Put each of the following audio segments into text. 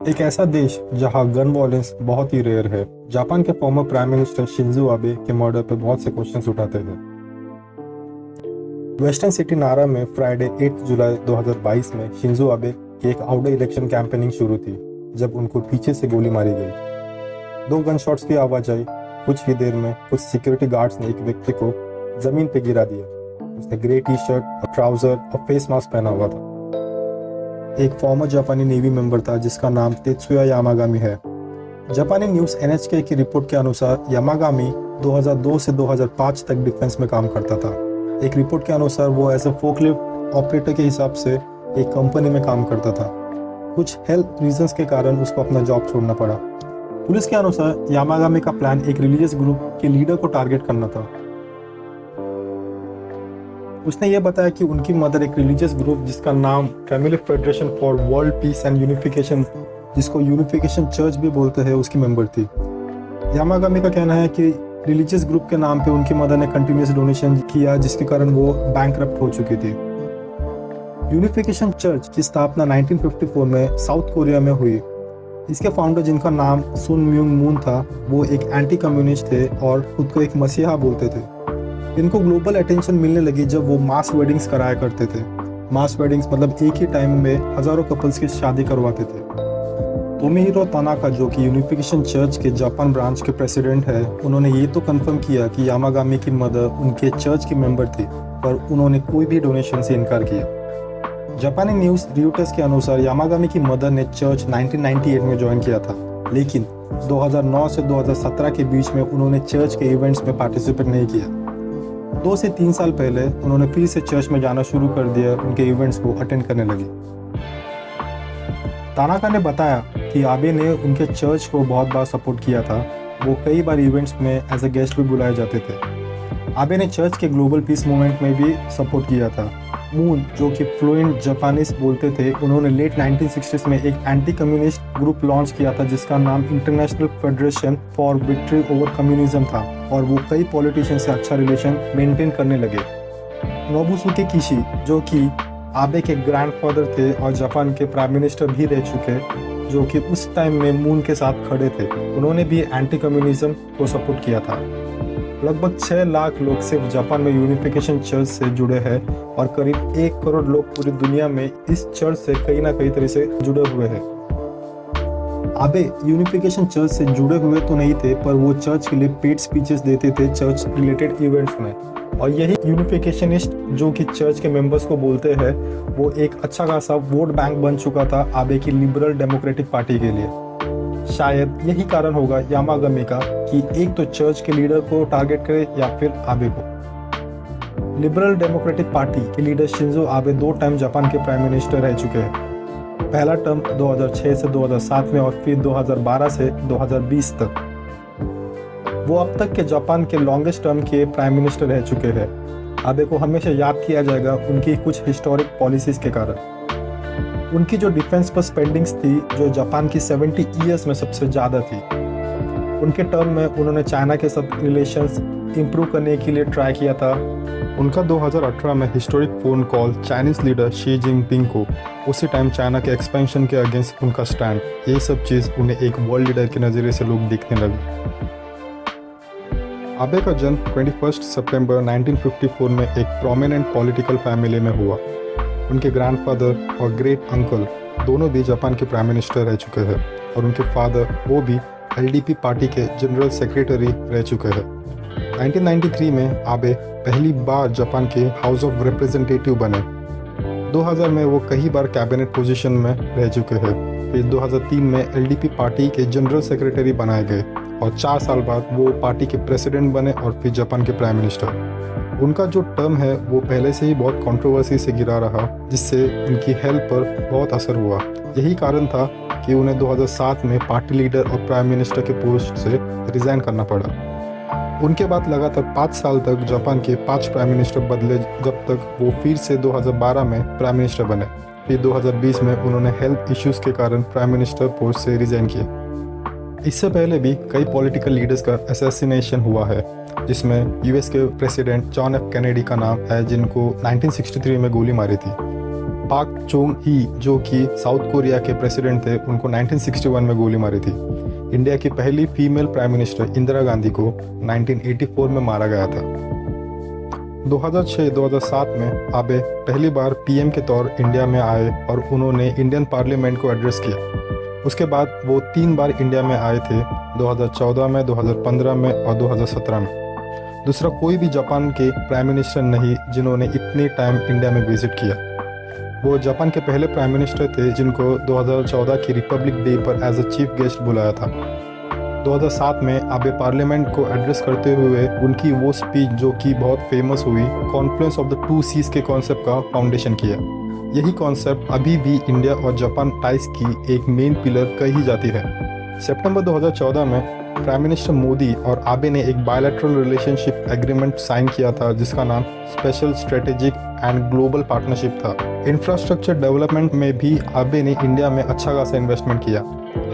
एक ऐसा देश जहां गन वॉयलेंस बहुत ही रेयर है। जापान के former prime minister Shinzo Abe के मर्डर पर बहुत से क्वेश्चंस उठाते थे। वेस्टर्न सिटी नारा में फ्राइडे 8 जुलाई 2022 में शिंजो आबे की एक आउटडोर इलेक्शन कैंपेनिंग शुरू थी, जब उनको पीछे से गोली मारी गई। 2 गन शॉट्स की आवाज आई। कुछ ही देर में कुछ सिक्योरिटी गार्ड्स ने एक व्यक्ति को जमीन पे गिरा दिया। उसने ग्रे टी शर्ट, ट्राउजर और फेस मास्क पहना हुआ था। एक फॉर्मर जापानी नेवी मेंबर था जिसका नाम तेत्सुया यामागामी है। जापानी न्यूज़ NHK की रिपोर्ट के अनुसार यामागामी 2002 से 2005 तक डिफेंस में काम करता था। एक रिपोर्ट के अनुसार वो एज ए फोकलिफ्ट ऑपरेटर के हिसाब से एक कंपनी में काम करता था। कुछ हेल्थ रीजंस के कारण उसको अपना जॉब छोड़ना पड़ा। पुलिस के अनुसार यामागामी का प्लान एक रिलीजियस ग्रुप के लीडर को टारगेट करना था। उसने यह बताया कि उनकी मदर एक रिलीजियस ग्रुप जिसका नाम family federation for world peace and unification, जिसको यूनिफिकेशन चर्च भी बोलते हैं, उसकी मेंबर थी। यामागामी का कहना है कि रिलीजियस ग्रुप के नाम पे उनकी मदर ने कंटिन्यूस डोनेशन किया, जिसके कारण वो बैंकरप्ट हो चुकी थी। यूनिफिकेशन चर्च की स्थापना 1954 में साउथ कोरिया में हुई। इसके फाउंडर, जिनका नाम सुन म्यूंग मून था, वो एक एंटी कम्युनिस्ट थे और खुद को एक मसीहा बोलते थे। इनको ग्लोबल अटेंशन मिलने लगी जब वो मास वेडिंग्स कराया करते थे। मास वेडिंग्स मतलब एक ही टाइम में हजारों कपल्स की शादी करवाते थे। तोमिहिरो तानाका, जो कि यूनिफिकेशन चर्च के जापान ब्रांच के प्रेसिडेंट है, उन्होंने ये तो कंफर्म किया कि यामागामी की मदर उनके चर्च की मेंबर थी, पर उन्होंने कोई भी डोनेशन से इनकार किया। जापानी न्यूज़ रियूटर्स के अनुसार यामागामी की मदर ने चर्च 1998 में ज्वाइन किया था, लेकिन 2009 से 2017 के बीच में उन्होंने चर्च के इवेंट्स में पार्टिसिपेट नहीं किया। 2 से 3 साल पहले उन्होंने फिर से चर्च में जाना शुरू कर दिया, उनके इवेंट्स को अटेंड करने लगी। तानाका ने बताया कि आबे ने उनके चर्च को बहुत बार सपोर्ट किया था। वो कई बार इवेंट्स में एज ए गेस्ट भी बुलाए जाते थे। आबे ने चर्च के ग्लोबल पीस मूवमेंट में भी सपोर्ट किया था। मून, जो कि फ्लुएंट जापानीज बोलते थे, उन्होंने लेट 1960s में एक एंटी कम्युनिस्ट ग्रुप लॉन्च किया था जिसका नाम international federation for victory over communism था, और वो कई पॉलिटिशियन से अच्छा रिलेशन मेंटेन करने लगे। नोबुसुके किशी, जो कि आबे के ग्रैंडफादर थे और जापान के प्राइम मिनिस्टर भी रह चुके, जो कि उस टाइम में मून के साथ खड़े थे, उन्होंने भी एंटी कम्युनिज्म को सपोर्ट किया था। लगभग 6 लाख लोग सिर्फ जापान में यूनिफिकेशन चर्च से जुड़े हैं और करीब 1 करोड़ लोग पूरी दुनिया में इस चर्च से कहीं ना कहीं तरह से जुड़े हुए हैं। आबे यूनिफिकेशन चर्च से जुड़े हुए तो नहीं थे, पर वो चर्च के लिए पेड स्पीचेस देते थे चर्च रिलेटेड इवेंट्स में, और यही यूनिफिकेशनिस्ट, जो कि चर्च के मेंबर्स को बोलते हैं, वो एक अच्छा खासा वोट बैंक बन चुका था आबे की लिबरल डेमोक्रेटिक पार्टी के लिए। शायद यही कारण होगा यामागामी का कि एक तो चर्च के लीडर को टारगेट करे या फिर आबे को। लिबरल डेमोक्रेटिक पार्टी के leader Shinzo Abe 2 time Japan के प्राइम मिनिस्टर रह चुके हैं। पहला टर्म 2006 से 2007 में और फिर 2012 से 2020 तक। वो अब तक के जापान के लॉन्गेस्ट टर्म के प्राइम मिनिस्टर रह चुके हैं। आबे को हमेशा याद किया जाएगा उनकी कुछ हिस्टोरिक पॉलिसीज के कारण। उनकी जो डिफेंस पर स्पेंडिंग्स थी, जो जापान की 70 ईयर्स में सबसे ज़्यादा थी। उनके टर्म में उन्होंने चाइना के साथ रिलेशंस इंप्रूव करने के लिए ट्राई किया था। उनका 2018 में historic phone call Chinese leader Xi Jinping को, उसी टाइम चाइना के एक्सपेंशन के अगेंस्ट उनका स्टैंड, ये सब चीज़ उन्हें एक वर्ल्ड लीडर के नज़रिए से लोग देखने लगे। आबे का जन्म 21 सितंबर 1954 में एक प्रोमिनेंट पॉलिटिकल फैमिली में हुआ। उनके ग्रैंडफादर और ग्रेट अंकल दोनों भी जापान के प्राइम मिनिस्टर रह चुके हैं, और उनके फादर वो भी LDP पार्टी के जनरल सेक्रेटरी रह चुके हैं। 1993 में आबे पहली बार जापान के हाउस ऑफ रिप्रेजेंटेटिव बने। 2000 में वो कई बार कैबिनेट पोजीशन में रह चुके हैं। फिर 2003 में LDP पार्टी के जनरल सेक्रेटरी बनाए गए, और 4 साल बाद वो पार्टी के प्रेसिडेंट बने और फिर जापान के प्राइम मिनिस्टर। उनका जो टर्म है वो पहले से ही बहुत कंट्रोवर्सी से घिरा रहा, जिससे उनकी हेल्थ पर बहुत असर हुआ। यही कारण था कि उन्हें 2007 में पार्टी लीडर और प्राइम मिनिस्टर के पोस्ट से रिजाइन करना पड़ा। उनके बाद लगातार 5 साल तक जापान के 5 प्राइम मिनिस्टर बदले, जब तक वो फिर से 2012 में प्राइम मिनिस्टर बने। फिर 2020 में उन्होंने हेल्थ इश्यूज के कारण प्राइम मिनिस्टर पोस्ट से रिजाइन किया। इससे पहले भी कई पॉलिटिकल लीडर्स का असैसिनेशन हुआ है, जिसमें US के प्रेसिडेंट जॉन F. कैनेडी का नाम है, जिनको 1963 में गोली मारी थी। पाक चोंग ही जो कि साउथ कोरिया के प्रेसिडेंट थे, उनको 1961 में गोली मारी थी। इंडिया की पहली female prime minister Indira Gandhi को 1984 में मारा गया था। 2006-2007 में आबे पहली बार पीएम के तौर इंडिया में आए और उन्होंने इंडियन पार्लियामेंट को एड्रेस किया। उसके बाद वो 3 बार इंडिया में आए थे, 2014 में, 2015 में और 2017 में। दूसरा कोई भी जापान के प्राइम मिनिस्टर नहीं जिन्होंने इतने टाइम इंडिया में विजिट किया। वो जापान के पहले प्राइम मिनिस्टर थे जिनको 2014 की रिपब्लिक डे पर एज अ चीफ गेस्ट बुलाया था। 2007 में आबे पार्लियामेंट को एड्रेस करते हुए उनकी वो स्पीच जो कि बहुत फेमस हुई, कॉन्फ्लुएंस ऑफ द 2 सीज के कॉन्सेप्ट का फाउंडेशन किया। यही कॉन्सेप्ट अभी भी इंडिया और जापान टाइज की एक मेन पिलर कही जाती है। सितंबर 2014 में प्राइम मिनिस्टर मोदी और आबे ने एक बायलैटरल रिलेशनशिप एग्रीमेंट साइन किया था जिसका नाम special strategic and global partnership था। इंफ्रास्ट्रक्चर डेवलपमेंट में भी आबे ने इंडिया में अच्छा खासा इन्वेस्टमेंट किया।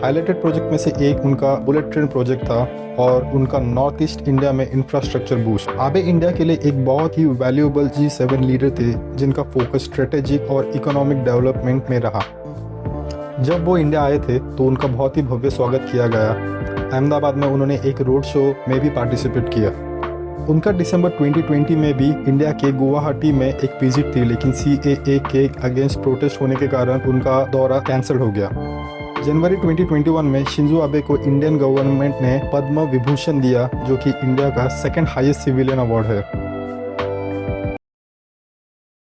हाईलाइटेड प्रोजेक्ट में से एक उनका बुलेट ट्रेन प्रोजेक्ट था और उनका नॉर्थ ईस्ट इंडिया में इंफ्रास्ट्रक्चर बूस्ट। आबे इंडिया के लिए एक बहुत ही वैल्यूएबल G7 लीडर थे जिनका फोकस स्ट्रेटेजिक और इकोनॉमिक डेवलपमेंट में रहा। जब वो इंडिया आए थे तो उनका बहुत ही भव्य स्वागत किया गया। अहमदाबाद में उन्होंने एक रोड शो में भी पार्टिसिपेट किया। उनका दिसंबर 2020 में भी इंडिया के गुवाहाटी में एक विजिट थी, लेकिन CAA के अगेंस्ट प्रोटेस्ट होने के कारण उनका दौरा कैंसिल हो गया। जनवरी 2021 में शिंजो आबे को इंडियन गवर्नमेंट ने पद्म विभूषण दिया जो कि इंडिया का 2nd हाईएस्ट सिविलियन अवार्ड है।